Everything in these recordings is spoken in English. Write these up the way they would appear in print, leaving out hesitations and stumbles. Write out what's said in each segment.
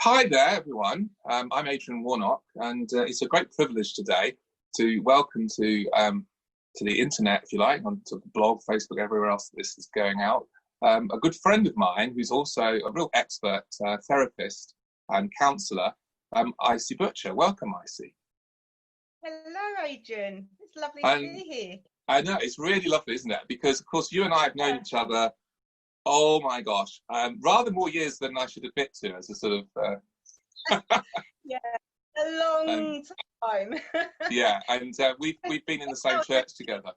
Hi there, everyone. I'm Adrian Warnock, and it's a great privilege today to welcome to the internet, if you like, on sort of blog, Facebook, everywhere else this is going out, a good friend of mine who's also a real expert therapist and counsellor, Icy Butcher. Welcome, Icy. Hello, Adrian. It's lovely to be here. I know, it's really lovely, isn't it? Because, of course, you and I have known each other, oh my gosh, rather more years than I should admit to as a sort of... Yeah, a long time. Yeah, and we've been in the same church together.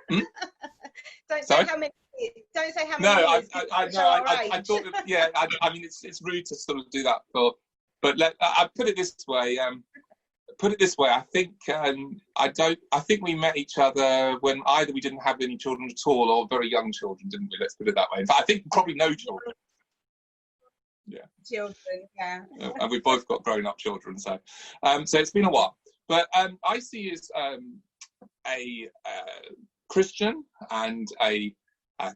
Don't say how many years. Don't say how many years. No, I thought, yeah, I mean, it's rude to sort of do that but I put it this way. I think I think we met each other when either we didn't have any children at all or very young children, didn't we? Let's put it that way. In fact, I think probably no children. Yeah. Children, yeah. And we've both got grown-up children, so it's been a while. But Icy is a Christian and a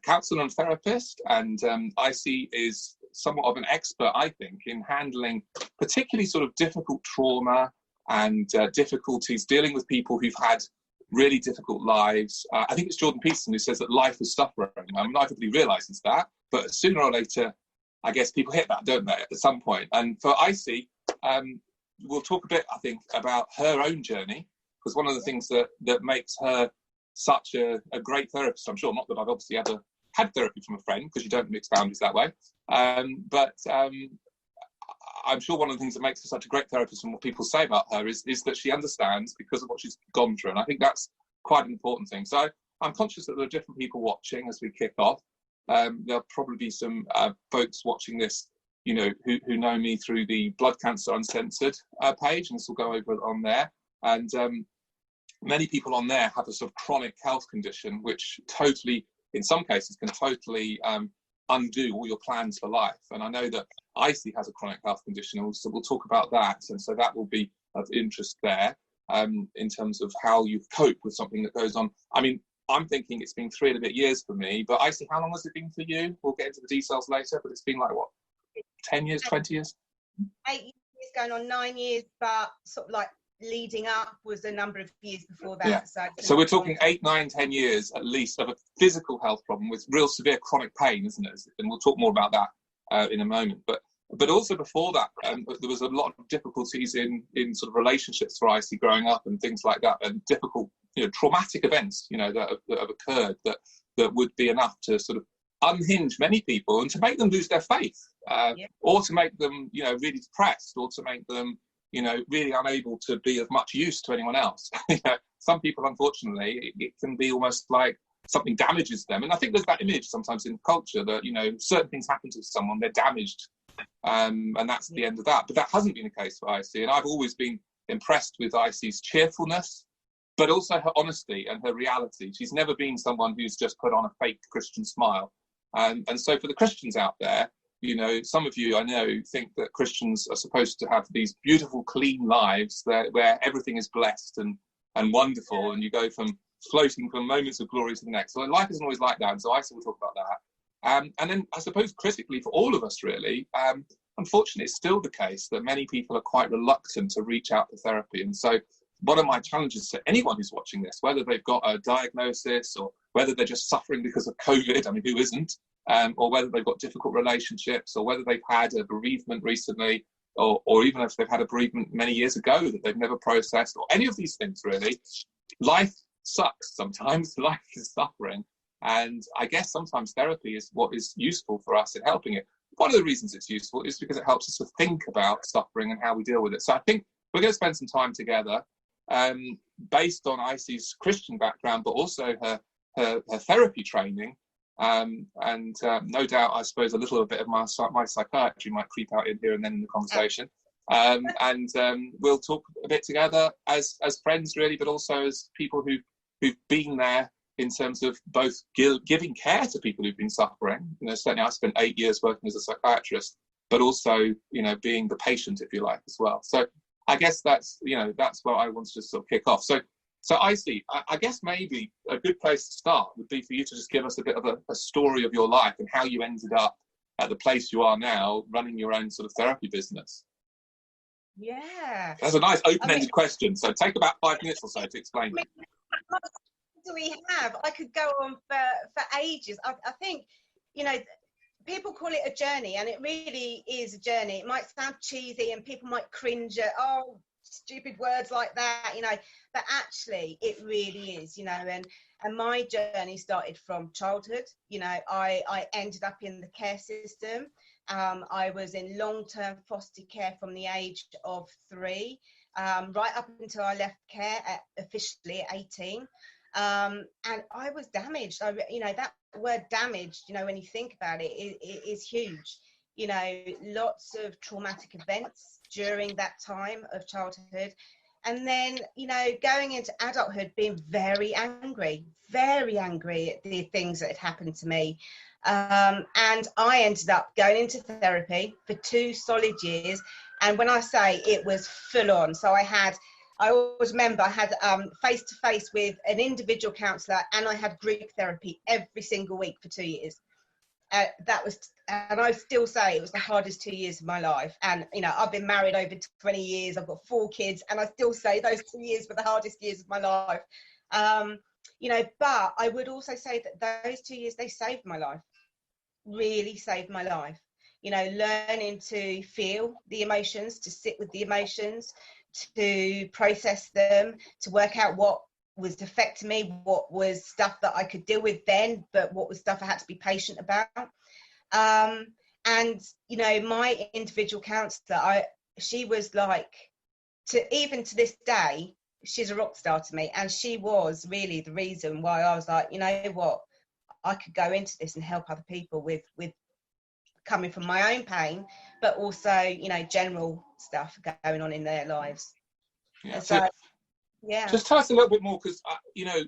counsellor and therapist, and Icy is somewhat of an expert, I think, in handling particularly sort of difficult trauma and difficulties dealing with people who've had really difficult lives. I think it's Jordan Peterson who says that life is suffering. Not everybody realises that, but sooner or later, I guess people hit that, don't they, at some point. And for Icy, we'll talk a bit, I think, about her own journey, because one of the things that makes her such a great therapist, I'm sure, not that I've obviously ever had therapy from a friend, because you don't mix boundaries that way, but I'm sure one of the things that makes her such a great therapist and what people say about her is that she understands because of what she's gone through. And I think that's quite an important thing. So I'm conscious that there are different people watching as we kick off. There'll probably be some folks watching this, you know, who know me through the Blood Cancer Uncensored page, and this will go over on there. And many people on there have a sort of chronic health condition, which totally, in some cases, can totally undo all your plans for life. And I know that Icy has a chronic health condition, so we'll talk about that. And so that will be of interest there in terms of how you cope with something that goes on. I mean, I'm thinking it's been 3 and a bit years for me, but Icy, how long has it been for you? We'll get into the details later, but it's been like, what, 10 years, 20 years? 8 years going on 9 years, but sort of like leading up was a number of years before that. Yeah. So we're talking 8, 9, 10 years at least of a physical health problem with real severe chronic pain, isn't it? And we'll talk more about that in a moment. But also before that, there was a lot of difficulties in sort of relationships for Icy growing up and things like that, and difficult, you know, traumatic events, you know, that have occurred that would be enough to sort of unhinge many people and to make them lose their faith, or to make them, you know, really depressed, or to make them, you know, really unable to be of much use to anyone else. You know, some people, unfortunately, it can be almost like something damages them. And I think there's that image sometimes in culture that, you know, certain things happen to someone, they're damaged, and that's the end of that. But that hasn't been the case for Icy. And I've always been impressed with Icy's cheerfulness, but also her honesty and her reality. She's never been someone who's just put on a fake Christian smile. And so for the Christians out there, you know, some of you I know think that Christians are supposed to have these beautiful, clean lives where everything is blessed and wonderful, and you go from floating from moments of glory to the next. So life isn't always like that, and so I will talk about that. And then I suppose critically for all of us really, unfortunately it's still the case that many people are quite reluctant to reach out to therapy. And so one of my challenges to anyone who's watching this, whether they've got a diagnosis or whether they're just suffering because of COVID, I mean, who isn't? Or whether they've got difficult relationships, or whether they've had a bereavement recently, or even if they've had a bereavement many years ago that they've never processed, or any of these things really. Life sucks sometimes, life is suffering. And I guess sometimes therapy is what is useful for us in helping it. One of the reasons it's useful is because it helps us to think about suffering and how we deal with it. So I think we're going to spend some time together based on Icy's Christian background, but also her therapy training. And no doubt, I suppose, a little bit of my psychiatry might creep out in here and then in the conversation. And we'll talk a bit together as friends, really, but also as people who've been there in terms of both giving care to people who've been suffering. You know, certainly I spent 8 years working as a psychiatrist, but also, you know, being the patient, if you like, as well. So I guess that's what I want to just sort of kick off. So Icy, I guess maybe a good place to start would be for you to just give us a bit of a story of your life and how you ended up at the place you are now, running your own sort of therapy business. Yeah. That's a nice open-ended question. So take about 5 minutes or so to explain it. Do we have? I could go on for ages. I think, you know, people call it a journey, and it really is a journey. It might sound cheesy and people might cringe at, oh, stupid words like that, you know, but actually it really is, you know. And my journey started from childhood. You know, I ended up in the care system. I was in long-term foster care from the age of 3, right up until I left care officially at 18. And I was damaged. You know, that word damaged, you know, when you think about it, it is huge. You know, lots of traumatic events during that time of childhood. And then, you know, going into adulthood, being very angry at the things that had happened to me. And I ended up going into therapy for 2 solid years. And when I say it was full on, so I always remember I had face-to-face with an individual counsellor, and I had group therapy every single week for 2 years. And I still say it was the hardest 2 years of my life. And, you know, I've been married over 20 years, I've got 4 kids, and I still say those 2 years were the hardest years of my life. You know, but I would also say that those 2 years, they saved my life, really saved my life. You know, learning to feel the emotions, to sit with the emotions, to process them, to work out what was affecting me, what was stuff that I could deal with then, but what was stuff I had to be patient about. And, you know, my individual counsellor, she was like, even to this day, she's a rock star to me. And she was really the reason why I was like, you know what, I could go into this and help other people with coming from my own pain, but also, you know, general stuff going on in their lives. Yeah. So, yeah. Just tell us a little bit more, because, you know,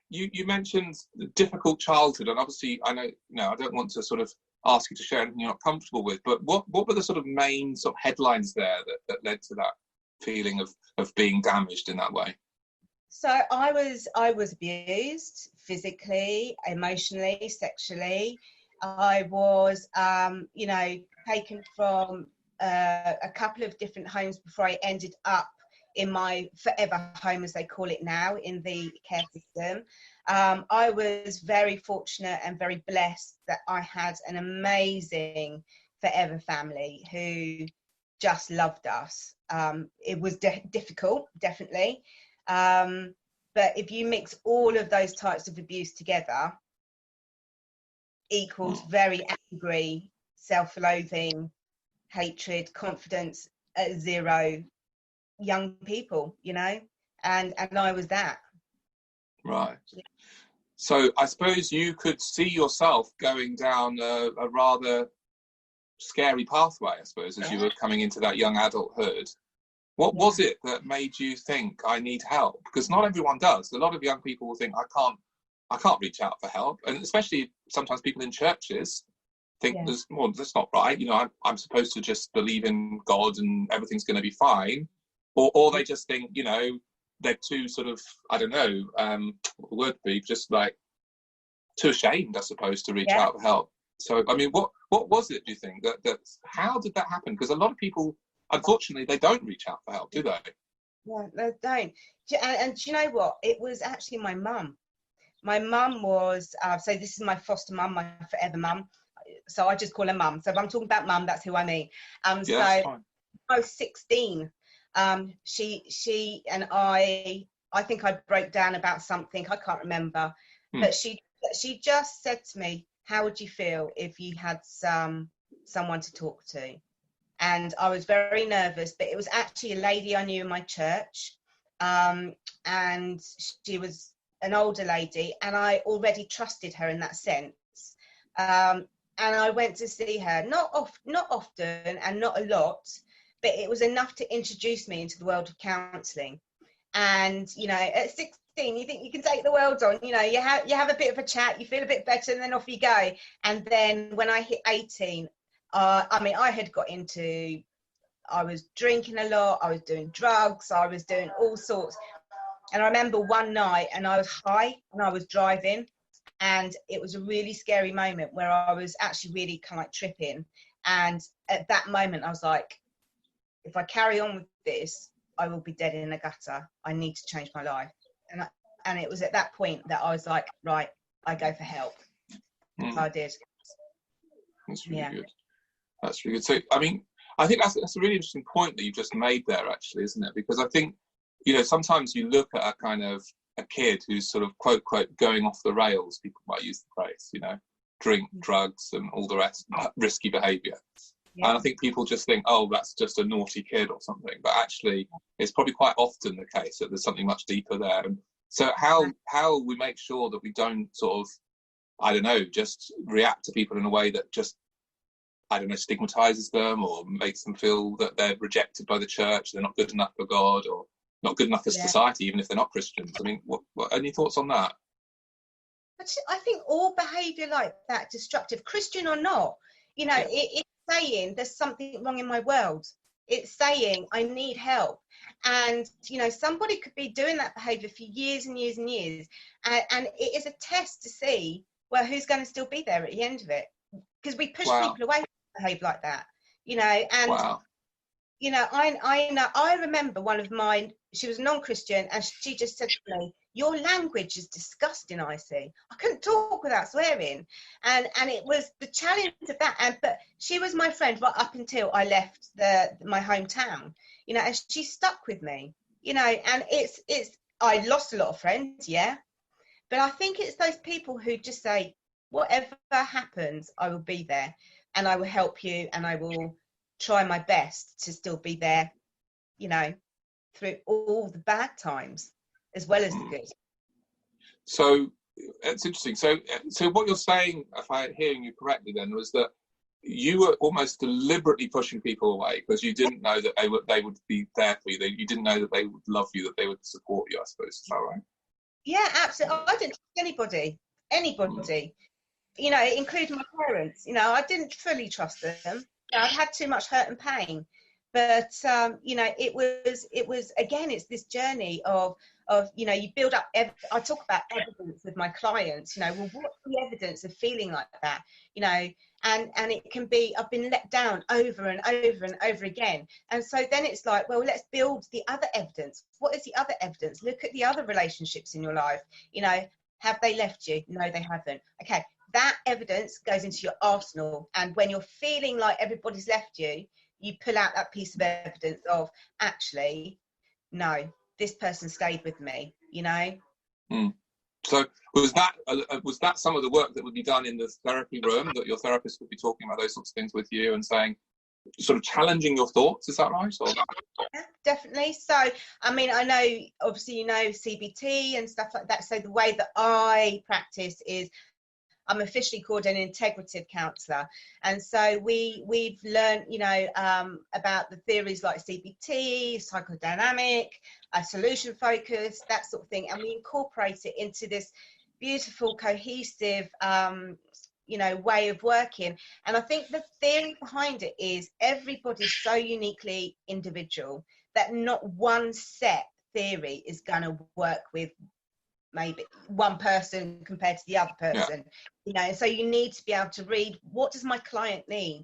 you mentioned the difficult childhood, and obviously I know, you know, I don't want to sort of ask you to share anything you're not comfortable with, but what were the sort of main sort of headlines there that led to that feeling of being damaged in that way? So I was abused physically, emotionally, sexually. I was, you know, taken from a couple of different homes before I ended up in my forever home, as they call it now, in the care system. I was very fortunate and very blessed that I had an amazing forever family who just loved us. It was difficult, definitely. But if you mix all of those types of abuse together, equals very angry, self-loathing, hatred, confidence at 0 young people, you know, and I was that. Right. So I suppose you could see yourself going down a rather scary pathway, I suppose, as you were coming into that young adulthood. What was it that made you think, I need help? Because not everyone does. A lot of young people will think, I can't reach out for help. And especially sometimes people in churches think, that's not right. You know, I'm supposed to just believe in God and everything's going to be fine. Or they just think, you know, they're too sort of, I don't know, what the word would be, just like too ashamed, I suppose, to reach out for help. So, I mean, what was it, do you think, that how did that happen? Because a lot of people, unfortunately, they don't reach out for help, do they? Yeah, they don't. And do you know what? It was actually my mum. My mum was, so this is my foster mum, my forever mum. So I just call her mum. So if I'm talking about mum, that's who I mean. So that's fine. I was 16. She and I think I broke down about something, I can't remember. But she just said to me, how would you feel if you had someone to talk to? And I was very nervous, but it was actually a lady I knew in my church. And she was an older lady, and I already trusted her in that sense. And I went to see her, not often and not a lot, but it was enough to introduce me into the world of counselling. And, you know, at 16, you think you can take the world on, you know, you have a bit of a chat, you feel a bit better, and then off you go. And then when I hit 18, I mean, I was drinking a lot, I was doing drugs, I was doing all sorts. And I remember one night, and I was high, and I was driving, and it was a really scary moment where I was actually really kind of like tripping. And at that moment, I was like, if I carry on with this, I will be dead in the gutter. I need to change my life. And it was at that point that I was like, right, I go for help. So I did. That's really good. That's really good. So, I mean, I think that's a really interesting point that you just made there, actually, isn't it? Because I think, you know, sometimes you look at a kind of a kid who's sort of, quote, quote, going off the rails, people might use the phrase, you know, drink, drugs, and all the rest, risky behaviour. Yeah. And I think people just think, oh, that's just a naughty kid or something. But actually, it's probably quite often the case that there's something much deeper there. And so how we make sure that we don't sort of, I don't know, just react to people in a way that just, I don't know, stigmatizes them or makes them feel that they're rejected by the church, they're not good enough for God or not good enough for society, even if they're not Christians. I mean, what any thoughts on that? I think all behaviour like that, destructive, Christian or not, you know, it's saying there's something wrong in my world. It's saying I need help. And, you know, somebody could be doing that behaviour for years and years and years. And it is a test to see, well, who's going to still be there at the end of it. Because we push people away from behaviour like that, you know. And, you know, I remember one of mine, she was non-Christian, and she just said to me, your language is disgusting, Icy. I couldn't talk without swearing. And it was the challenge of that. But she was my friend right up until I left my hometown, you know, and she stuck with me, you know, and I lost a lot of friends, but I think it's those people who just say, whatever happens, I will be there and I will help you and I will try my best to still be there, you know, through all the bad times as well as the good. So it's interesting. So what you're saying, if I'm hearing you correctly, then was that you were almost deliberately pushing people away because you didn't know that they would be there for you. You didn't know that they would love you, that they would support you, I suppose. Is that right? Yeah, absolutely. I didn't trust anybody, you know, including my parents. You know, I didn't fully trust them. You know, I'd had too much hurt and pain. But, you know, it was, again, it's this journey of, you know, you build up, I talk about evidence with my clients, you know, well, what's the evidence of feeling like that, you know, and it can be, I've been let down over and over and over again. And so then it's like, well, let's build the other evidence. What is the other evidence? Look at the other relationships in your life. You know, have they left you? No, they haven't. Okay, that evidence goes into your arsenal. And when you're feeling like everybody's left you, you pull out that piece of evidence of, actually, no, this person stayed with me, you know? So was that some of the work that would be done in the therapy room, that your therapist would be talking about those sorts of things with you and saying, sort of challenging your thoughts, is that right? Or? Yeah, definitely. So, I mean, I know, obviously, you know, CBT and stuff like that. So the way that I practice is, I'm officially called an integrative counsellor, and so we've learned, you know, about the theories like CBT, psychodynamic, solution focus, that sort of thing, and we incorporate it into this beautiful, cohesive, you know, way of working. And I think the theory behind it is everybody's so uniquely individual that not one set theory is going to work with maybe one person compared to the other person, you know. So you need to be able to read, what does my client need?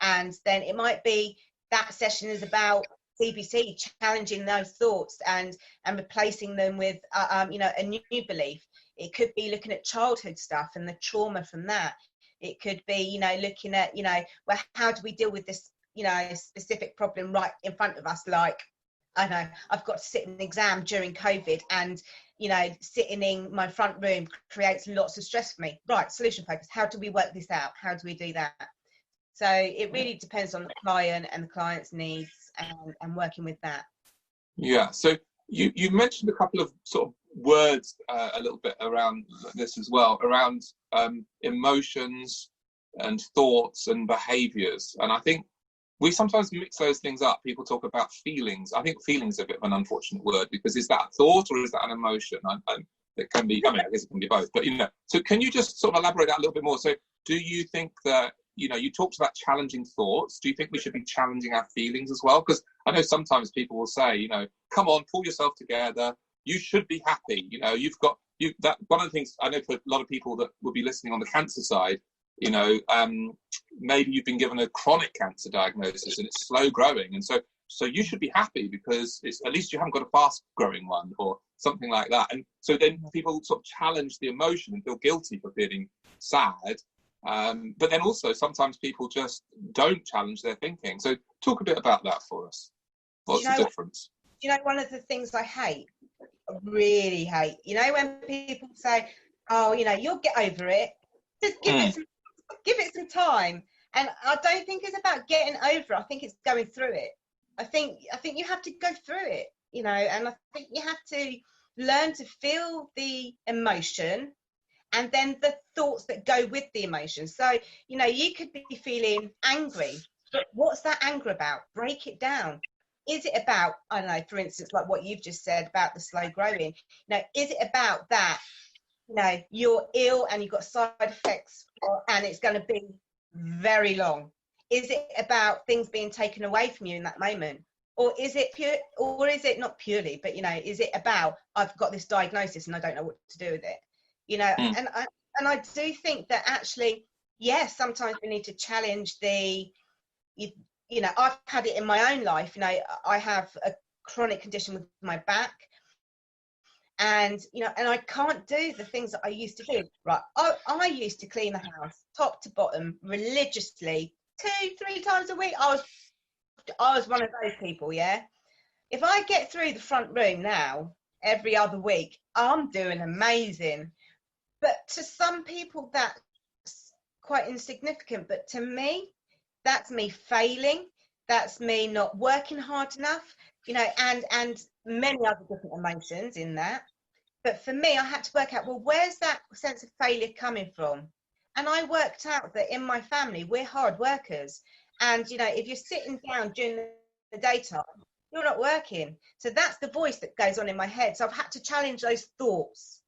And then it might be that session is about CBT, challenging those thoughts and replacing them with you know, a new belief. It could be looking at childhood stuff and the trauma from that. It could be, you know, looking at, you know, well, how do we deal with this, you know, specific problem right in front of us? Like, I know I've got to sit an exam during COVID, and, you know, sitting in my front room creates lots of stress for me. Right, solution focus. How do we work this out? How do we do that? So it really depends on the client and the client's needs and working with that. Yeah. So you mentioned a couple of sort of words a little bit around this as well, around emotions and thoughts and behaviours. And I think we sometimes mix those things up. People talk about feelings. I think feelings are a bit of an unfortunate word, because is that a thought or is that an emotion? It can be, I mean, I guess it can be both, but, you know, so can you just sort of elaborate that a little bit more? So do you think that, you know, you talked about challenging thoughts. Do you think we should be challenging our feelings as well? Because I know sometimes people will say, you know, come on, pull yourself together. You should be happy. You know, that one of the things I know for a lot of people that will be listening on the cancer side, you know, maybe you've been given a chronic cancer diagnosis and it's slow growing. And so so you should be happy because it's at least you haven't got a fast growing one or something like that. And so then people sort of challenge the emotion and feel guilty for feeling sad. But then also sometimes people just don't challenge their thinking. So talk a bit about that for us. What's the difference? One of the things I hate, I really hate, when people say, oh, you'll get over it, just give it some time. And I don't think it's about getting over it. I think it's going through it. I think you have to go through it, and I think you have to learn to feel the emotion and then the thoughts that go with the emotion. So, you could be feeling angry, but what's that anger about? Break it down. Is it about, I don't know, for instance, like what you've just said about the slow growing? Is it about that, you're ill and you've got side effects and it's going to be very long? Is it about things being taken away from you in that moment? Or is it not purely, but, is it about, I've got this diagnosis and I don't know what to do with it? And I do think that actually, yes, sometimes we need to challenge I've had it in my own life. I have a chronic condition with my back, and and I can't do the things that I used to do. Right, I used to clean the house top to bottom religiously 2-3 times a week. I was one of those people. Yeah, if I get through the front room now every other week, I'm doing amazing. But to some people that's quite insignificant, but to me, that's me failing. That's me not working hard enough, and many other different emotions in that. But for me, I had to work out, well, where's that sense of failure coming from? And I worked out that in my family, we're hard workers. And, if you're sitting down during the daytime, you're not working. So that's the voice that goes on in my head. So I've had to challenge those thoughts.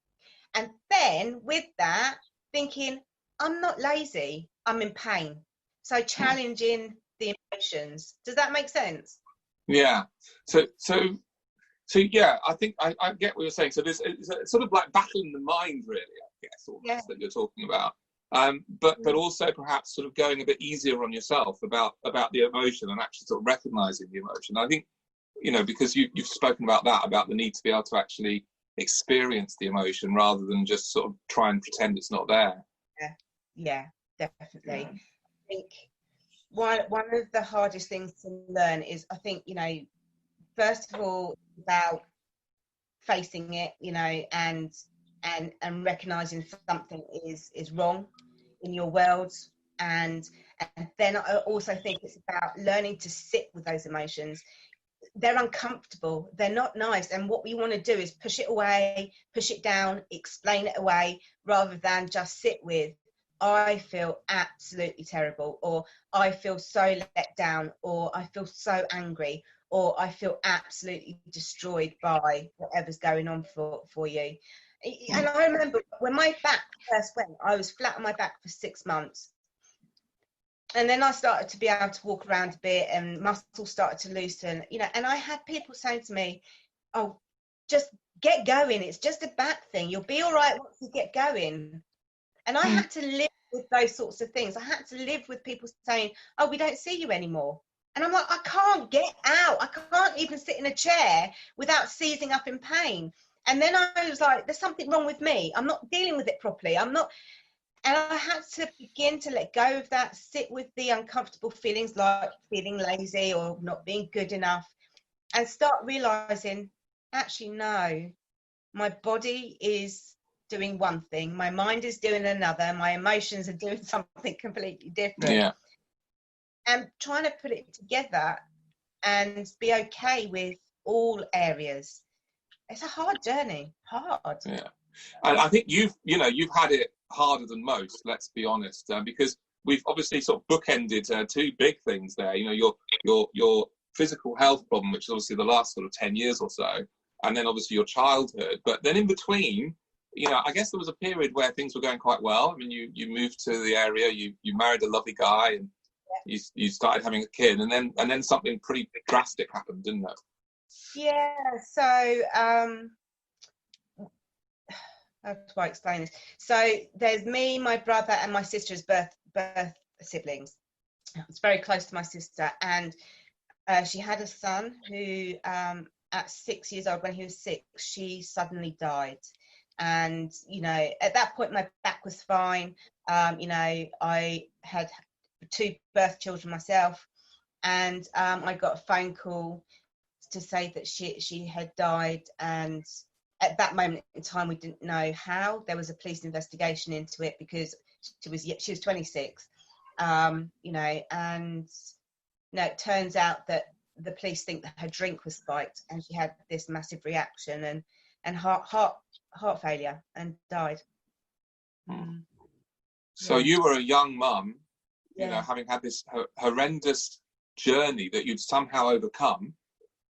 And then with that, thinking, I'm not lazy, I'm in pain. So challenging the emotions. Does that make sense? Yeah. So yeah, I think I get what you're saying. So there's it's sort of like battling the mind, really, I guess, almost, that you're talking about. But also perhaps sort of going a bit easier on yourself about the emotion and actually sort of recognizing the emotion. I think, because you've spoken about that, about the need to be able to actually experience the emotion rather than just sort of try and pretend it's not there. Yeah, definitely. Yeah. I think one of the hardest things to learn is, I think, first of all, about facing it, and recognizing something is wrong in your world, and then I also think it's about learning to sit with those emotions. They're uncomfortable, they're not nice, and what we want to do is push it away, push it down, explain it away, rather than just sit with, I feel absolutely terrible, or I feel so let down, or I feel so angry, or I feel absolutely destroyed by whatever's going on for you. And I remember when my back first went, I was flat on my back for 6 months. And then I started to be able to walk around a bit and muscles started to loosen, and I had people saying to me, oh, just get going. It's just a back thing. You'll be all right once you get going. And I had to live with those sorts of things. I had to live with people saying, oh, we don't see you anymore. And I'm like, I can't get out. I can't even sit in a chair without seizing up in pain. And then I was like, there's something wrong with me. I'm not dealing with it properly. And I had to begin to let go of that, sit with the uncomfortable feelings like feeling lazy or not being good enough, and start realizing, actually, no, my body is doing one thing, my mind is doing another, my emotions are doing something completely different. Yeah. And trying to put it together and be okay with all areas. It's a hard journey, hard. Yeah. And I think you've had it harder than most, let's be honest, because we've obviously sort of bookended two big things there. Your physical health problem, which is obviously the last sort of 10 years or so, and then obviously your childhood. But then in between, I guess there was a period where things were going quite well. I mean, you moved to the area, you married a lovely guy, and you started having a kid, and then something pretty drastic happened, didn't it? Yeah. So how do I explain this? So there's me, my brother, and my sister's birth siblings. It's very close to my sister, and She had a son who, at 6 years old, when he was 6, she suddenly died. And, you know, at that point, my back was fine. You know, I had 2 birth children myself. And I got a phone call to say that she had died. And at that moment in time, we didn't know how. There was a police investigation into it because she was 26. You know, and no, it turns out that the police think that her drink was spiked, and she had this massive reaction and heart failure, and died. So Yeah. you were a young mum, you know, Yeah. having had this horrendous journey that you'd somehow overcome,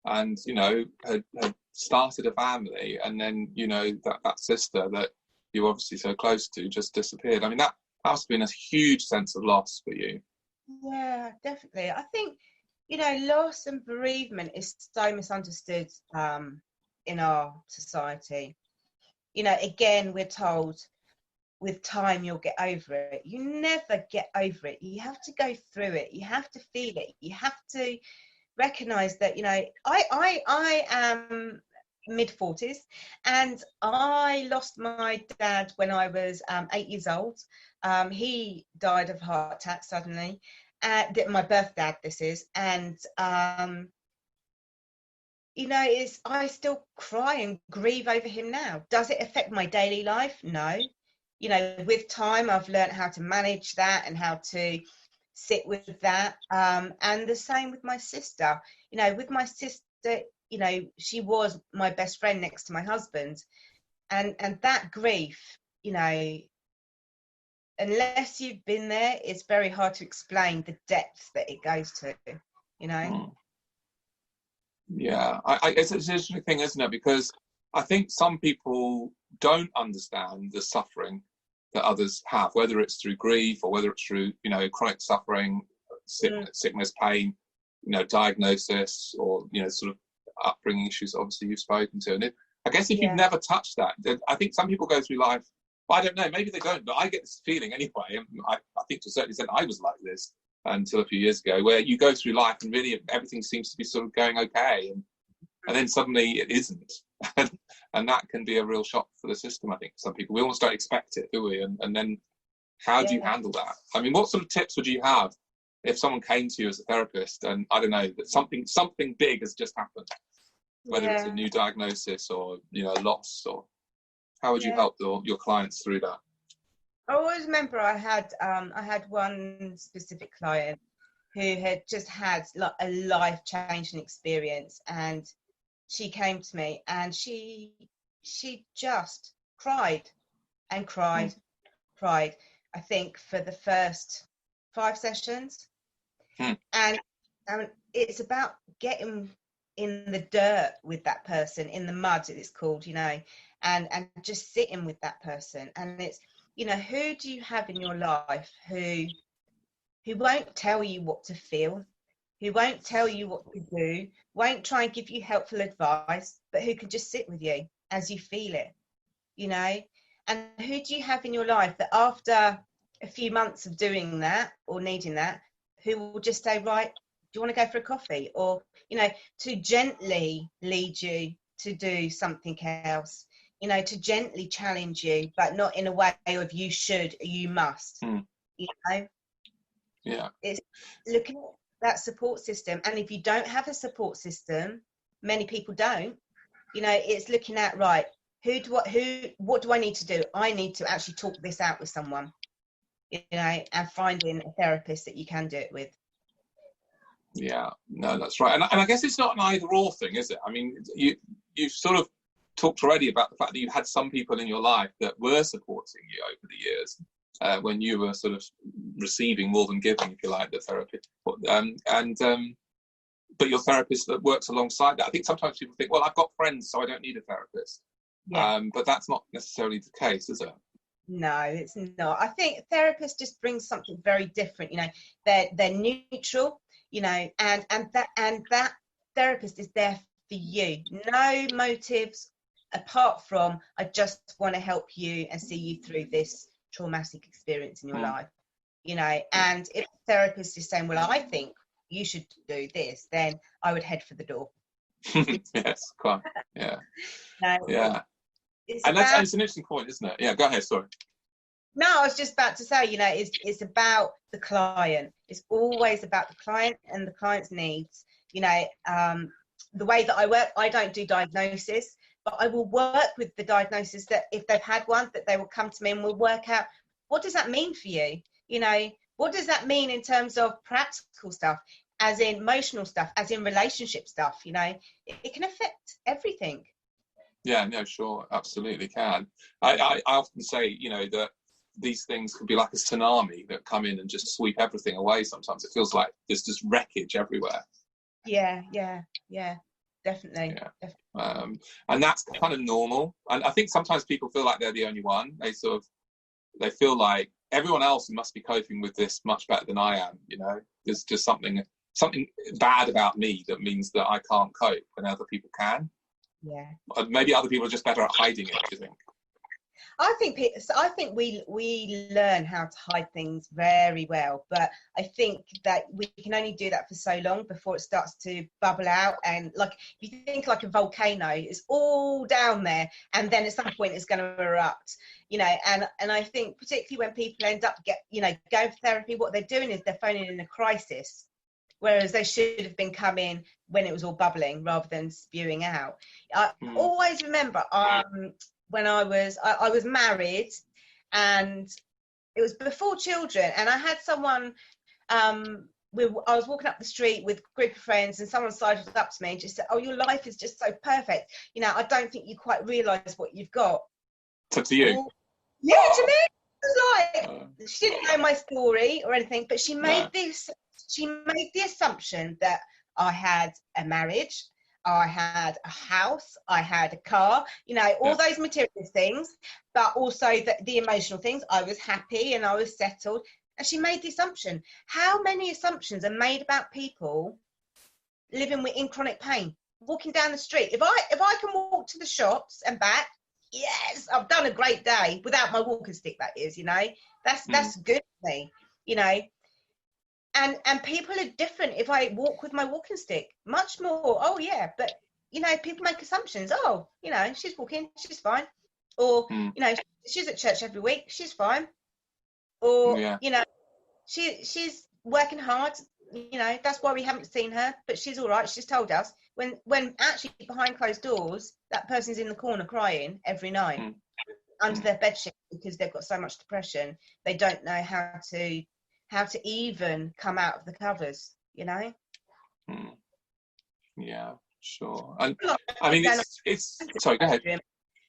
and you know had started a family, and then you know that sister that you were obviously so close to just disappeared. I mean, that must have been a huge sense of loss for you. Yeah, definitely. I think, you know, loss and bereavement is so misunderstood in our society. You know, again, we're told with time you'll get over it. You never get over it. You have to go through it. You have to feel it. You have to recognize that, you know, I am mid-40s, and I lost my dad when I was 8 years old. He died of a heart attack suddenly. My birth dad, this is. And you know, I still cry and grieve over him now. Does it affect my daily life? No. You know, with time, I've learned how to manage that and how to sit with that. And the same with my sister. You know, with my sister, you know, she was my best friend next to my husband. And that grief, you know, unless you've been there, it's very hard to explain the depths that it goes to, you know. Yeah, it's an interesting thing, isn't it? Because I think some people don't understand the suffering that others have, whether it's through grief or whether it's through, you know, chronic suffering, sickness, pain, you know, diagnosis, or, you know, sort of upbringing issues, obviously you've spoken to. And I guess if you've never touched that, I think some people go through life, well, I don't know, maybe they don't, but I get this feeling anyway. I think to a certain extent I was like this until a few years ago, where you go through life and really everything seems to be sort of going okay, and then suddenly it isn't. And that can be a real shock for the system, I think, for some people. We almost don't expect it, do we? And then how do you handle that? I mean, what sort of tips would you have if someone came to you as a therapist and, I don't know, that something big has just happened, whether it's a new diagnosis or, you know, a loss, or how would you help your clients through that? I always remember I had one specific client who had just had like a life-changing experience, and she came to me and she just cried and cried. I think for the first 5 sessions. And it's about getting in the dirt with that person, in the mud it's called, you know, and just sitting with that person. And it's, you know, who do you have in your life who won't tell you what to feel, who won't tell you what to do, won't try and give you helpful advice, but who can just sit with you as you feel it, you know? And who do you have in your life that after a few months of doing that or needing that, who will just say, right, do you want to go for a coffee? Or, you know, to gently lead you to do something else, you know, to gently challenge you, but not in a way of you should, you must, you know? Yeah. It's looking at that support system. And if you don't have a support system, many people don't, you know, it's looking at, right, what do I need to do? I need to actually talk this out with someone, you know, and finding a therapist that you can do it with. Yeah, no, that's right. And I guess it's not an either or thing, is it? I mean, you've sort of talked already about the fact that you had some people in your life that were supporting you over the years when you were sort of receiving more than giving, if you like, the therapy. But your therapist that works alongside that. I think sometimes people think, well, I've got friends, so I don't need a therapist. Yeah. But that's not necessarily the case, is it? No, it's not. I think therapists just bring something very different. You know, they're neutral. You know, and that therapist is there for you. No motives apart from I just want to help you and see you through this traumatic experience in your life. You know, and if the therapist is saying, well, I think you should do this, then I would head for the door. Yes, quite. Yeah. No, Yeah. it's And about, it's an interesting point, isn't it? Yeah, go ahead, sorry. no, I was just about to say, you know, it's about the client. It's always about the client and the client's needs. You know, the way that I work, I don't do diagnosis, but I will work with the diagnosis, that if they've had one, that they will come to me and we'll work out, what does that mean for you? You know, what does that mean in terms of practical stuff, as in emotional stuff, as in relationship stuff? You know, it can affect everything. Yeah, no, sure, absolutely can. I often say, you know, that these things can be like a tsunami that come in and just sweep everything away. Sometimes it feels like there's just wreckage everywhere. Yeah, definitely. Yeah. Definitely. And that's kind of normal. And I think sometimes people feel like they're the only one. They feel like everyone else must be coping with this much better than I am. You know, there's just something bad about me that means that I can't cope when other people can. Yeah. Maybe other people are just better at hiding it, do you think? I think we learn how to hide things very well, but I think that we can only do that for so long before it starts to bubble out. And like, if you think like a volcano, it's all down there, and then at some point it's going to erupt. You know, and I think particularly when people end up going for therapy, what they're doing is they're phoning in a crisis, whereas they should have been coming when it was all bubbling rather than spewing out. I always remember when I was married, and it was before children, and I had someone, I was walking up the street with a group of friends, and someone sidled up to me and just said, "Oh, your life is just so perfect. You know, I don't think you quite realise what you've got." So to you? Well, yeah, to me. It was like, she didn't know my story or anything, but she made the assumption that I had a marriage, I had a house, I had a car, you know, all those material things, but also the emotional things. I was happy and I was settled. And she made the assumption. How many assumptions are made about people living in chronic pain, walking down the street? If I can walk to the shops and back, yes, I've done a great day, without my walking stick, that is, you know. That's good for me, you know. And people are different if I walk with my walking stick. Much more, oh yeah, but, you know, people make assumptions. Oh, you know, she's walking, she's fine. Or, you know, she's at church every week, she's fine. Or, you know, she's working hard, you know, that's why we haven't seen her, but she's all right, she's told us. When actually behind closed doors, that person's in the corner crying every night under their bedsheet because they've got so much depression. They don't know how to even come out of the covers, you know. Yeah, sure. And I mean, it's sorry, go ahead.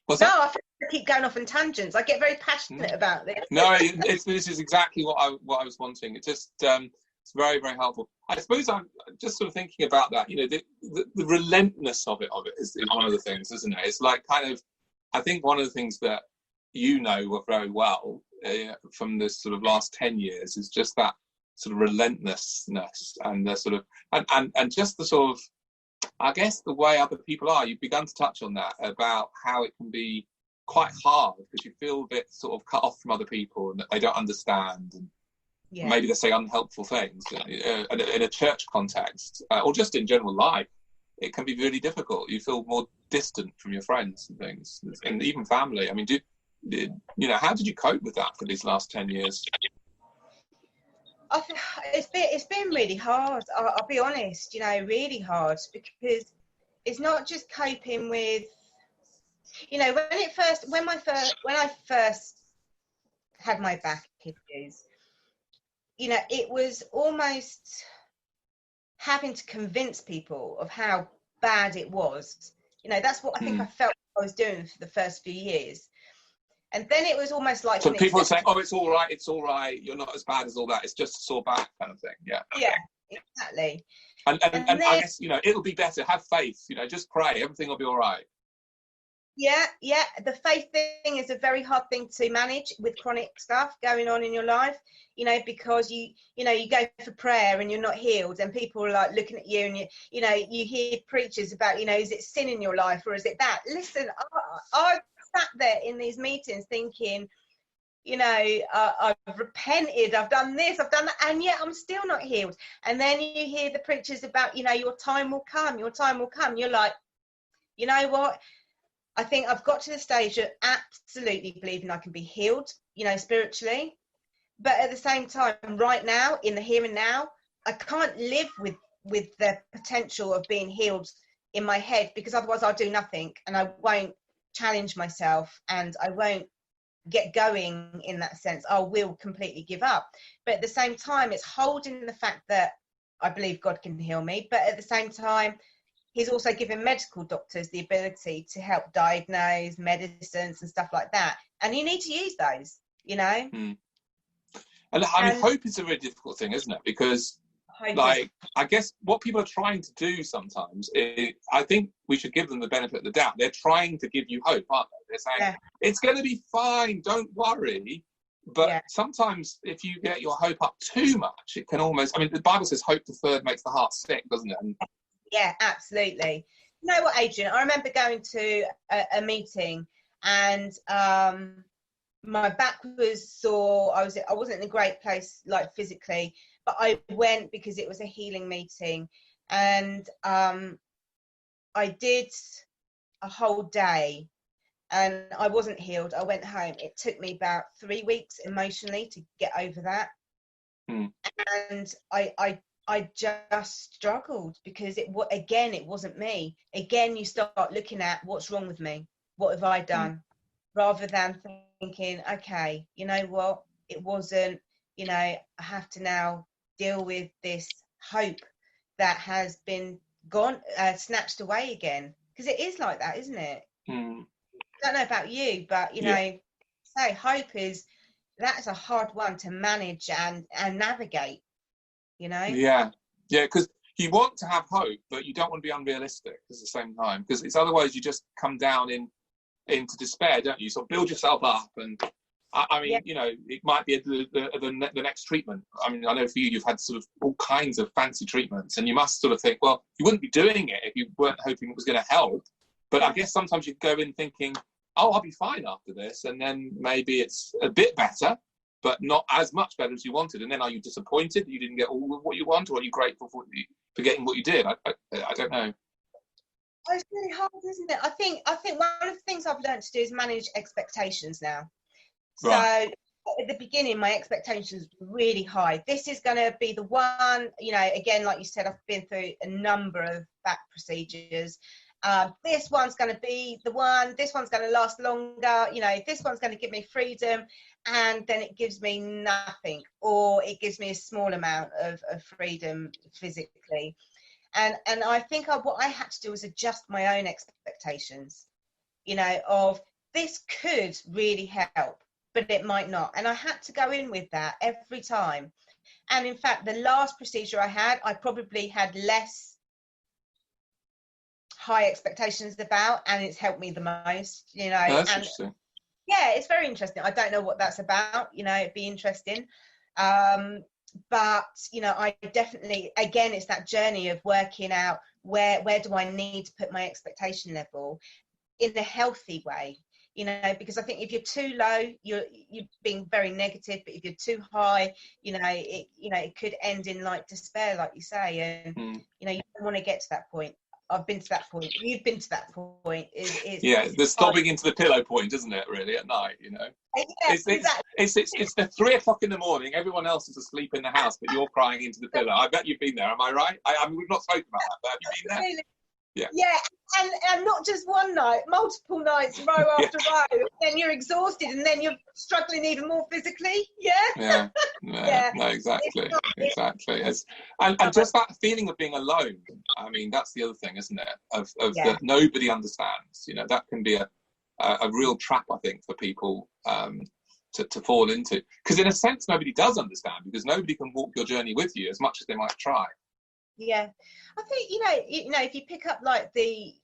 I feel like I keep going off on tangents. I get very passionate about this. No, this is exactly what I was wanting. It just it's very, very helpful. I suppose I'm just sort of thinking about that. You know, the relentlessness of it is one of the things, isn't it? It's like kind of, I think one of the things that you know very well from this sort of last 10 years is just that sort of relentlessness and the sort of and just the sort of, I guess, the way other people are. You've begun to touch on that, about how it can be quite hard because you feel a bit sort of cut off from other people and that they don't understand, and maybe they say unhelpful things in a church context or just in general life. It can be really difficult. You feel more distant from your friends and things, and even family. I mean, you know, how did you cope with that for these last 10 years? It's been really hard. I'll be honest, you know, really hard, because it's not just coping with, you know, when I first had my back issues, you know, it was almost having to convince people of how bad it was. You know, that's what I think I felt I was doing for the first few years. And then it was almost like... So people are saying, oh, it's all right, you're not as bad as all that, it's just a sore back kind of thing. Yeah, exactly. And then, I guess, you know, it'll be better, have faith, you know, just pray, everything will be all right. Yeah, the faith thing is a very hard thing to manage with chronic stuff going on in your life, you know, because you go for prayer and you're not healed, and people are like looking at you, and you know, you hear preachers about, you know, is it sin in your life or is it that? Listen, I sat there in these meetings thinking, I've repented, I've done this, I've done that, and yet I'm still not healed. And then you hear the preachers about, your time will come, your time will come. You're like, you know what? I think I've got to the stage of absolutely believing I can be healed, spiritually. But at the same time, right now, in the here and now, I can't live with the potential of being healed in my head, because otherwise I'll do nothing and I won't challenge myself and I won't get going in that sense. I will completely give up. But at the same time, it's holding the fact that I believe God can heal me, but at the same time, he's also given medical doctors the ability to help diagnose medicines and stuff like that, and you need to use those. And I mean, hope is a really difficult thing, isn't it? Because I guess what people are trying to do sometimes is, I think we should give them the benefit of the doubt. They're trying to give you hope, aren't they? They're saying, it's going to be fine, don't worry. But sometimes if you get your hope up too much, it can almost, the Bible says hope deferred makes the heart sick, doesn't it? Yeah, absolutely. You know what, Adrian? I remember going to a meeting and my back was sore. I wasn't in a great place, like physically, but I went because it was a healing meeting, and I did a whole day, and I wasn't healed. I went home. It took me about 3 weeks emotionally to get over that, and I just struggled because it wasn't me. Again, you start looking at what's wrong with me. What have I done? Rather than thinking, okay, you know what? It wasn't, I have to now deal with this hope that has been snatched away again. Because it is like that, isn't it? I don't know about you, but, say hope that's a hard one to manage and navigate. Yeah, because you want to have hope, but you don't want to be unrealistic at the same time, because it's otherwise you just come down into despair, don't you? So build yourself up, and it might be the next treatment. I know for you, you've had sort of all kinds of fancy treatments, and you must sort of think, well, you wouldn't be doing it if you weren't hoping it was going to help. But I guess sometimes you go in thinking, oh, I'll be fine after this, and then maybe it's a bit better, but not as much better as you wanted. And then are you disappointed that you didn't get all of what you want, or are you grateful for getting what you did? I don't know. It's really hard, isn't it? I think one of the things I've learned to do is manage expectations now. Right. So at the beginning, my expectations were really high. This is going to be the one, again, like you said, I've been through a number of back procedures. This one's going to be the one, this one's going to last longer, this one's going to give me freedom, and then it gives me nothing, or it gives me a small amount of freedom physically. And I think what I had to do was adjust my own expectations, of this could really help, but it might not. And I had to go in with that every time. And in fact, the last procedure I had, I probably had less high expectations about, and it's helped me the most, That's interesting. Yeah, it's very interesting. I don't know what that's about, it'd be interesting. But I definitely, again, it's that journey of working out where do I need to put my expectation level in a healthy way, because I think if you're too low, you're being very negative, but if you're too high, it could end in like despair, like you say, and you don't want to get to that point. I've been to that point. You've been to that point. The stopping into the pillow point, isn't it? Really, at night, Yeah, it's the 3 o'clock in the morning. Everyone else is asleep in the house, but you're crying into the pillow. I bet you've been there. Am I right? We've not spoken about that, but have you been there? Yeah, and not just one night, multiple nights, row after row. Then you're exhausted, and then you're struggling even more physically. Yeah. No, exactly. And just that feeling of being alone. That's the other thing, isn't it? Of that nobody understands. That can be a real trap, I think, for people to fall into. Because in a sense, nobody does understand, because nobody can walk your journey with you as much as they might try. Yeah, I think if you pick up like the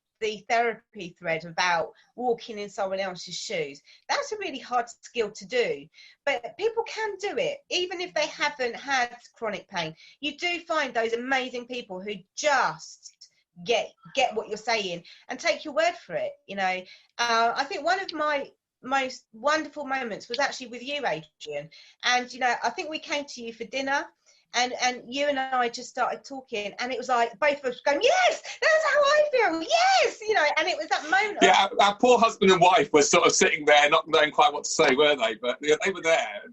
therapy thread about walking in someone else's shoes, that's a really hard skill to do, but people can do it even if they haven't had chronic pain. You do find those amazing people who just get what you're saying and take your word for it. I think one of my most wonderful moments was actually with you, Adrian. And I think we came to you for dinner, and you and I just started talking, and it was like both of us going, yes, that's how I feel, yes, and it was that moment. Yeah, our poor husband and wife were sort of sitting there, not knowing quite what to say, were they? But they were there.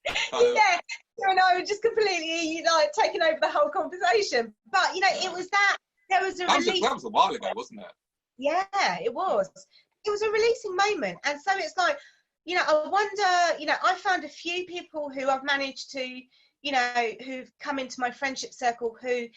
Yeah, you and I were just completely taking over the whole conversation. But it was that there was a release. That was a while ago, wasn't it? Yeah, it was. It was a releasing moment, and so it's like, I wonder. I found a few people who I've managed to, who've come into my friendship circle who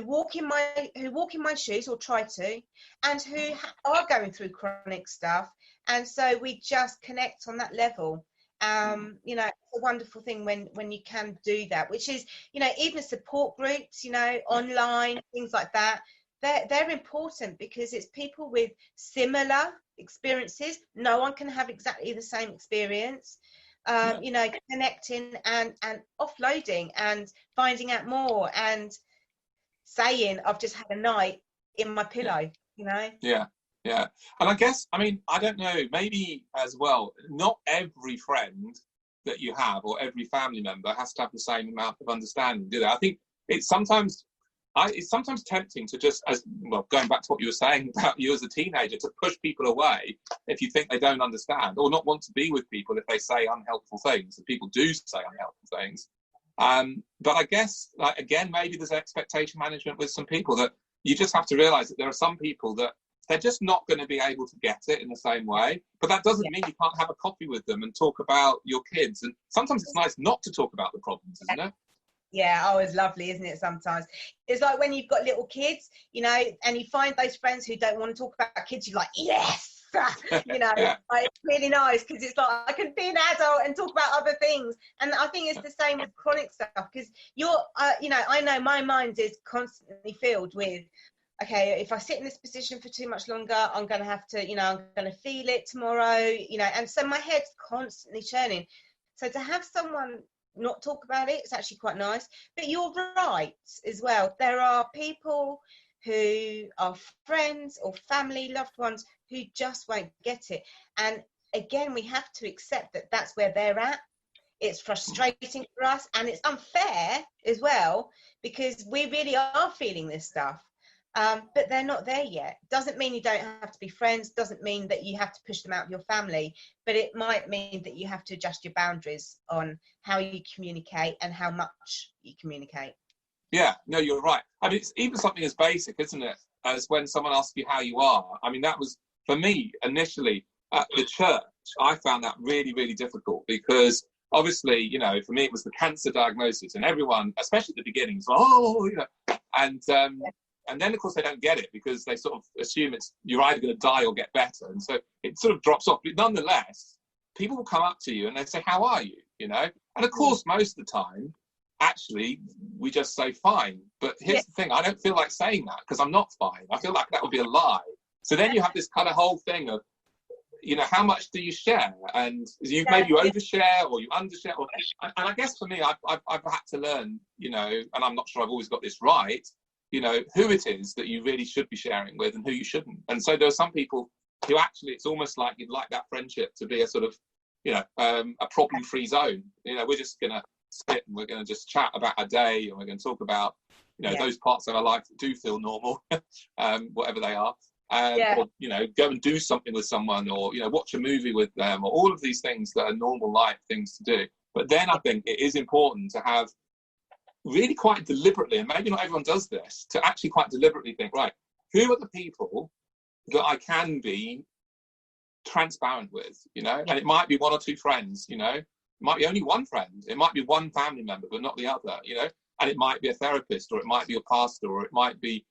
walk in my shoes, or try to, and who are going through chronic stuff, and so we just connect on that level. It's a wonderful thing when you can do that, which is, even support groups, online, things like that. They're important because it's people with similar experiences. No one can have exactly the same experience. Connecting and offloading and finding out more and saying, I've just had a night in my pillow, Yeah. Yeah. And I guess, I don't know, maybe as well, not every friend that you have or every family member has to have the same amount of understanding, do they? I think it's sometimes tempting to just, going back to what you were saying about you as a teenager, to push people away if you think they don't understand, or not want to be with people if they say unhelpful things, and people do say unhelpful things. But I guess, again, maybe there's expectation management with some people, that you just have to realise that there are some people that they're just not going to be able to get it in the same way. But that doesn't mean you can't have a coffee with them and talk about your kids. And sometimes it's nice not to talk about the problems, isn't it? Yeah, it's lovely, isn't it? Sometimes it's like when you've got little kids, and you find those friends who don't want to talk about kids, you're like, yes, Yeah. it's really nice, because it's like I can be an adult and talk about other things. And I think it's the same with chronic stuff, because I know my mind is constantly filled with, okay, if I sit in this position for too much longer, I'm going to have to, I'm going to feel it tomorrow, and so my head's constantly churning. So to have someone not talk about it, it's actually quite nice. But you're right as well. There are people who are friends or family, loved ones, who just won't get it. And again, we have to accept that that's where they're at. It's frustrating for us, and it's unfair as well, because we really are feeling this stuff. But they're not there yet. Doesn't mean you don't have to be friends, doesn't mean that you have to push them out of your family, but it might mean that you have to adjust your boundaries on how you communicate and how much you communicate. Yeah, no, you're right. It's even something as basic, isn't it, as when someone asks you how you are. That was, for me, initially, at the church, I found that really, really difficult, because obviously, for me, it was the cancer diagnosis, and everyone, especially at the beginning, was and then, of course, they don't get it, because they sort of assume you're either going to die or get better. And so it sort of drops off. But nonetheless, people will come up to you and they say, how are you? And of course, most of the time, actually, we just say fine. But here's the thing. I don't feel like saying that, because I'm not fine. I feel like that would be a lie. So then you have this kind of whole thing of, how much do you share? And maybe you overshare or you undershare. And I guess for me, I've had to learn, and I'm not sure I've always got this right, who it is that you really should be sharing with and who you shouldn't. And so there are some people who actually, it's almost like you'd like that friendship to be a sort of, a problem-free zone. We're just going to sit and we're going to just chat about our day, and we're going to talk about, those parts of our life that do feel normal, whatever they are. Or, go and do something with someone, or, watch a movie with them, or all of these things that are normal life things to do. But then I think it is important to have really quite deliberately, and maybe not everyone does this, to actually quite deliberately think, right, who are the people that I can be transparent with, and it might be one or two friends, it might be only one friend, it might be one family member, but not the other, and it might be a therapist, or it might be a pastor, or it might be,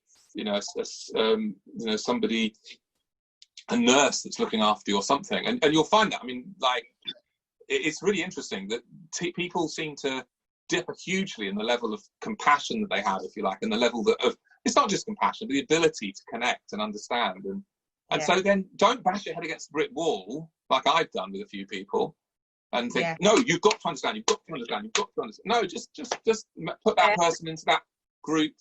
somebody, a nurse that's looking after you or something. And you'll find that, it's really interesting that people seem to differ hugely in the level of compassion that they have, if you like, and the level of it's not just compassion, but the ability to connect and understand. And so then don't bash your head against the brick wall like I've done with a few people, and think, no, you've got to understand, you've got to understand, you've got to understand. No, just put that person into that group.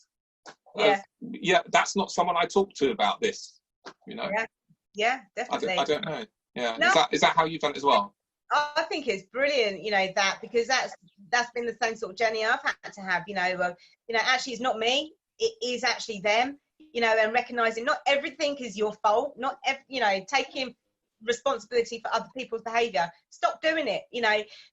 That's not someone I talk to about this, Yeah, definitely. I don't know. Yeah. No, Is that how you've done it as well? I think it's brilliant, that, because that's been the same sort of journey I've had to have, actually it's not me, it is actually them, and recognizing not everything is your fault, not taking responsibility for other people's behavior. Stop doing it,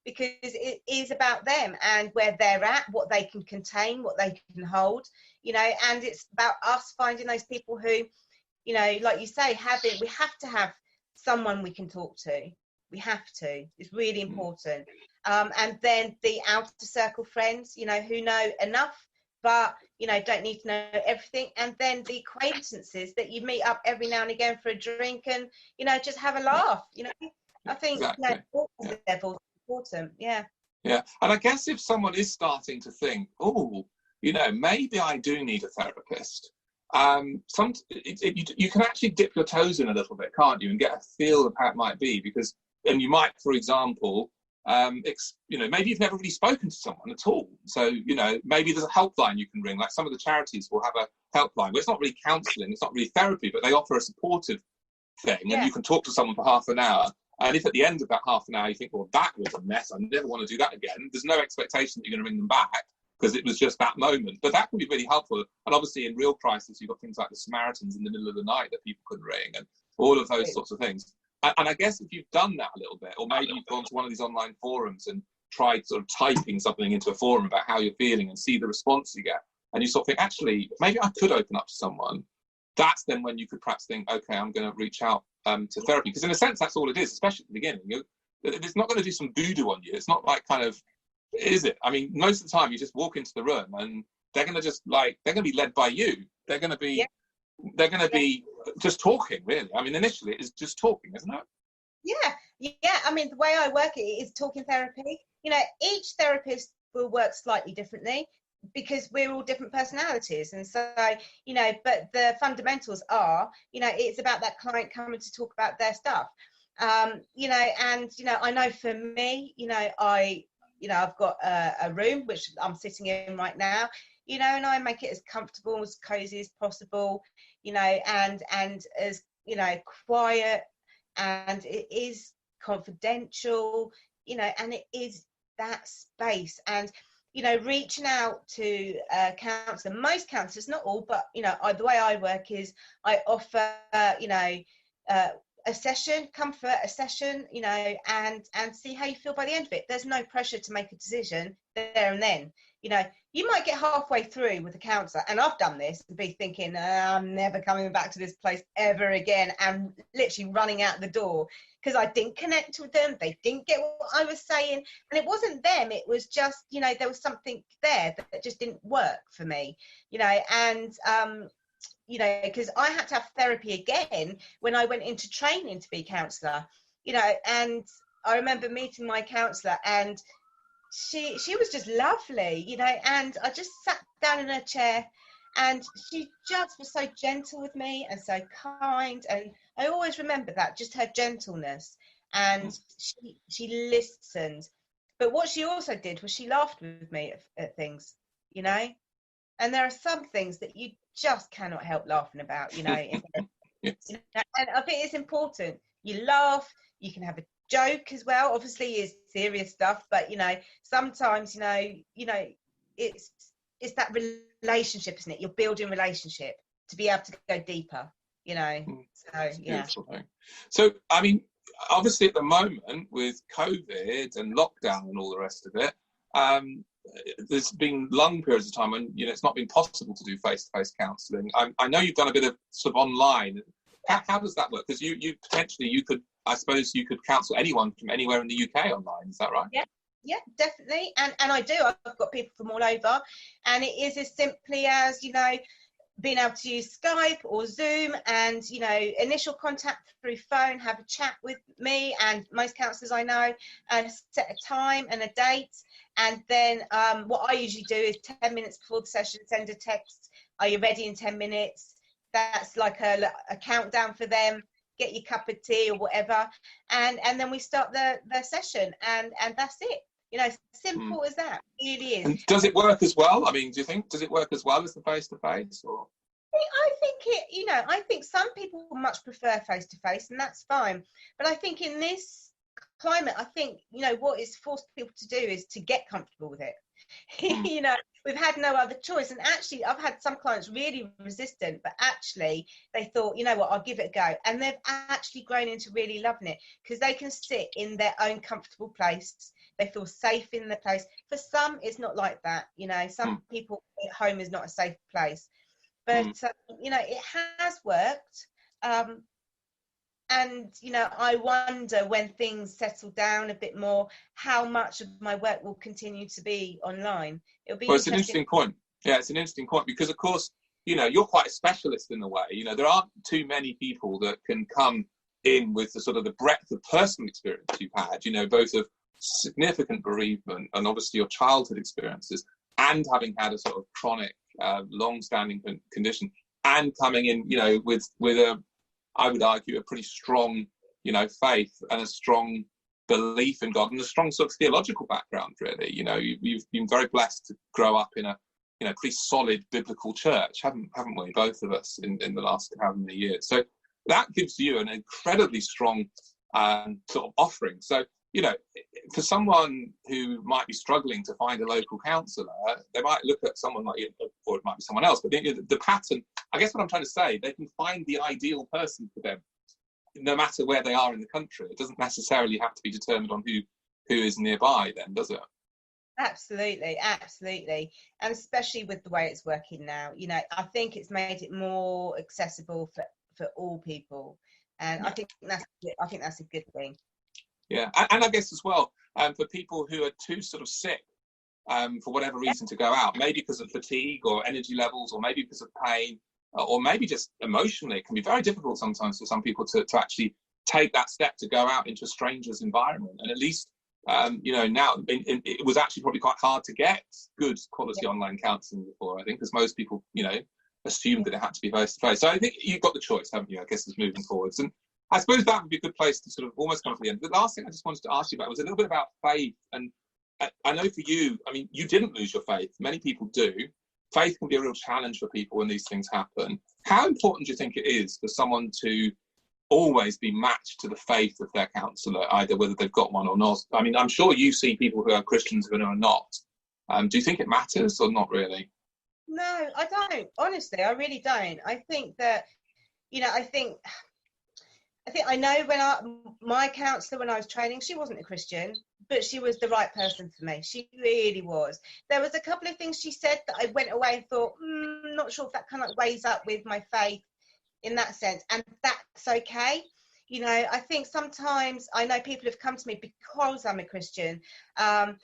because it is about them and where they're at, what they can contain, what they can hold, and it's about us finding those people who, like you say, we have to have someone we can talk to. We have to. It's really important. And then the outer circle friends, who know enough, but, don't need to know everything. And then the acquaintances that you meet up every now and again for a drink and, just have a laugh. I think Exactly. all levels are important. Yeah. Yeah. And I guess if someone is starting to think, oh, maybe I do need a therapist, you can actually dip your toes in a little bit, can't you, and get a feel of how it might be, because, and you might, for example, maybe you've never really spoken to someone at all. So, maybe there's a helpline you can ring. Like some of the charities will have a helpline where it's not really counselling, it's not really therapy, but they offer a supportive thing, and you can talk to someone for half an hour. And if at the end of that half an hour you think, well, that was a mess, I never want to do that again, there's no expectation that you're going to ring them back, because it was just that moment. But that can be really helpful. And obviously in real crisis, you've got things like the Samaritans in the middle of the night that people could ring, and all of those sorts of things. And I guess if you've done that a little bit, or maybe you've gone to one of these online forums and tried sort of typing something into a forum about how you're feeling and see the response you get, and you sort of think, actually, maybe I could open up to someone, that's then when you could perhaps think, okay, I'm going to reach out to therapy. Because in a sense, that's all it is, especially at the beginning. It's not going to do some voodoo on you. It's not like kind of, is it? I mean, most of the time you just walk into the room and they're going to be led by you. They're going to be, just talking, really. I mean, initially it is just talking, isn't it? Yeah. I mean, the way I work it is talking therapy. Each therapist will work slightly differently because we're all different personalities. And so, but the fundamentals are, it's about that client coming to talk about their stuff. And, I know for me, I've got a room which I'm sitting in right now, and I make it as comfortable, as cozy as possible, and as, quiet, and it is confidential, and it is that space. And, reaching out to a counsellor, most counsellors, not all, but, the way I work is I offer, a session, comfort, a session, and see how you feel by the end of it. There's no pressure to make a decision there and then. You might get halfway through with a counsellor, and I've done this, and be thinking, I'm never coming back to this place ever again, and literally running out the door because I didn't connect with them. They didn't get what I was saying, and it wasn't them. It was just, there was something there that just didn't work for me, and because I had to have therapy again when I went into training to be a counsellor, and I remember meeting my counsellor, and she was just lovely, and I just sat down in her chair, and she just was so gentle with me and so kind, and I always remember that, just her gentleness, and she listened. But what she also did was she laughed with me at things, and there are some things that you just cannot help laughing about, yes. And I think it's important. You laugh, you can have a joke as well. Obviously, it's serious stuff, but sometimes it's that relationship, isn't it? You're building relationship to be able to go deeper. So yeah. So I mean, obviously at the moment with COVID and lockdown and all the rest of it, there's been long periods of time when it's not been possible to do face-to-face counselling. I know you've done a bit of sort of online. How does that work? Because you could, I suppose you could counsel anyone from anywhere in the UK online. Is that right? Yeah, definitely. And I do. I've got people from all over, and it is as simply as being able to use Skype or Zoom, and initial contact through phone, have a chat with me and most counsellors I know, and set a time and a date. And then what I usually do is 10 minutes before the session, send a text, are you ready in 10 minutes? That's like a countdown for them. Get your cup of tea or whatever, and then we start the session, and that's it. Simple as that. It really is. And does it work as well? I mean, do you think, does it work as well as the face-to-face? Or I think I think some people much prefer face to face, and that's fine. But I think in this climate, I think, what it's forced people to do is to get comfortable with it. We've had no other choice. And actually, I've had some clients really resistant, but actually they thought, you know what, I'll give it a go. And they've actually grown into really loving it because they can sit in their own comfortable place. They feel safe in the place. For some, it's not like that. Some people, home is not a safe place. But, it has worked. And, I wonder when things settle down a bit more, how much of my work will continue to be online. It'll be it's an interesting point. Yeah, it's an interesting point because, of course, you're quite a specialist in a way. There aren't too many people that can come in with the sort of the breadth of personal experience you've had, both of significant bereavement and obviously your childhood experiences and having had a sort of chronic, long-standing condition and coming in, with a, I would argue, a pretty strong, faith and a strong belief in God and a strong sort of theological background, really. You've been very blessed to grow up in a, pretty solid biblical church, haven't we, both of us, in the last however many years. So that gives you an incredibly strong sort of offering. So, for someone who might be struggling to find a local counsellor, they might look at someone like you, or it might be someone else, but the pattern, I guess what I'm trying to say, they can find the ideal person for them, no matter where they are in the country. It doesn't necessarily have to be determined on who is nearby then, does it? Absolutely. And especially with the way it's working now, I think it's made it more accessible for all people. And I think that's a good thing. Yeah, and I guess as well, for people who are too sort of sick for whatever reason to go out, maybe because of fatigue or energy levels, or maybe because of pain, or maybe just emotionally, it can be very difficult sometimes for some people to actually take that step to go out into a stranger's environment. And at least, now it was actually probably quite hard to get good quality online counselling before, I think, because most people, assumed that it had to be face to face. So I think you've got the choice, haven't you? I guess it's moving forwards. And I suppose that would be a good place to sort of almost come to the end. The last thing I just wanted to ask you about was a little bit about faith. And I know for you, I mean, you didn't lose your faith. Many people do. Faith can be a real challenge for people when these things happen. How important do you think it is for someone to always be matched to the faith of their counsellor, either whether they've got one or not? I mean, I'm sure you see people who are Christians who are not. Do you think it matters or not really? No, I don't. Honestly, I really don't. I think that, I know when my counsellor, when I was training, she wasn't a Christian, but she was the right person for me. She really was. There was a couple of things she said that I went away and thought, not sure if that kind of weighs up with my faith in that sense. And that's okay. I think sometimes I know people have come to me because I'm a Christian. And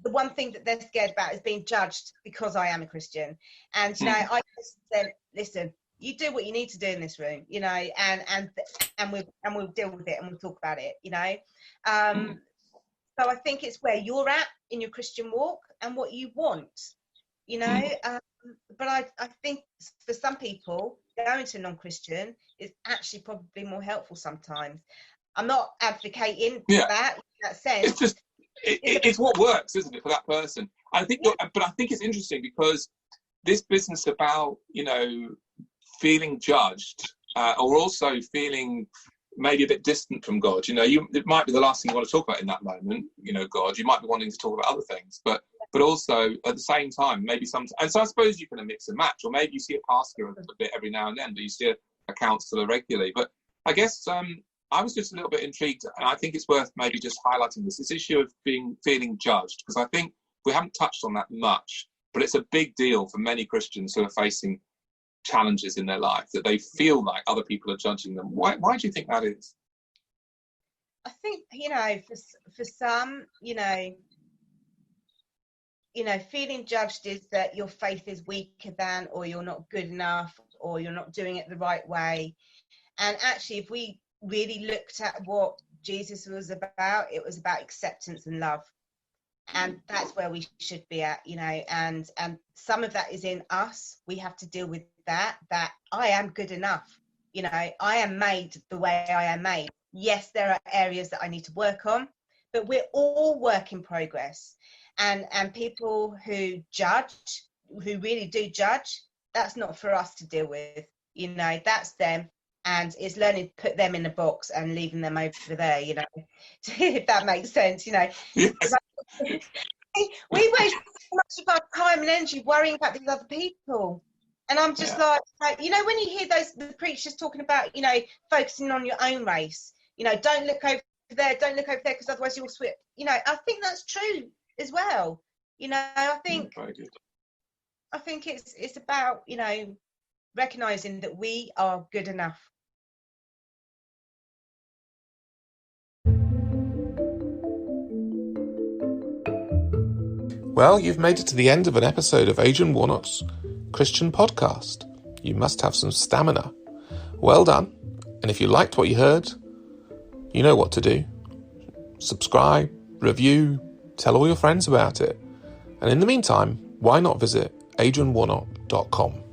the one thing that they're scared about is being judged because I am a Christian. And, I just said, listen, you do what you need to do in this room, and we'll deal with it and we'll talk about it, So I think it's where you're at in your Christian walk and what you want, but I think for some people, going to non-Christian is actually probably more helpful sometimes. I'm not advocating that in that sense. It's just, it's what works, isn't it, for that person? I think, but I think it's interesting because this business about, feeling judged or also feeling maybe a bit distant from God, it might be the last thing you want to talk about in that moment, God. You might be wanting to talk about other things, but also at the same time, maybe sometimes. And so I suppose you can mix and match, or maybe you see a pastor a bit every now and then, but you see a counsellor regularly. But I guess I was just a little bit intrigued, and I think it's worth maybe just highlighting this issue of feeling judged, because I think we haven't touched on that much, but it's a big deal for many Christians who are facing challenges in their life, that they feel like other people are judging them. Why do you think that is? I think, for some, feeling judged is that your faith is weaker than, or you're not good enough, or you're not doing it the right way. And actually, if we really looked at what Jesus was about, it was about acceptance and love. And that's where we should be at, and some of that is in us. We have to deal with that I am good enough. I am made the way I am made. Yes, there are areas that I need to work on, but we're all work in progress. And people who judge, who really do judge, that's not for us to deal with. You know, that's them, and it's learning to put them in a box and leaving them over there, you know, if that makes sense, you know. Yes. We waste so much of our time and energy worrying about these other people. And I'm just like, you know, when you hear the preachers talking about, you know, focusing on your own race, you know, don't look over there, because otherwise you'll switch. You know, I think that's true as well. You know, I think it's about, you know, recognizing that we are good enough. Well, you've made it to the end of an episode of Adrian Warnock's Christian podcast. You must have some stamina. Well done. And if you liked what you heard, you know what to do. Subscribe, review, tell all your friends about it. And in the meantime, why not visit adrianwarnock.com?